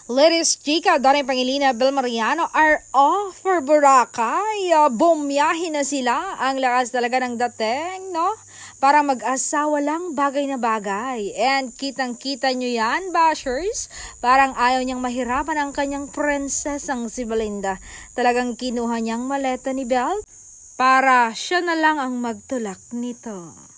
Ladies Chica, Donay Pangilina, Bel Mariano are off for Boracay. Bumiyahe na sila. Ang lakas talaga ng dating, no? Para mag-asawa lang bagay na bagay. And kitang-kita nyo yan, bashers. Parang ayaw niyang mahirapan ang kanyang prinsesang si Belinda. Talagang kinuha niyang maleta ni Belle para siya na lang ang magtulak nito.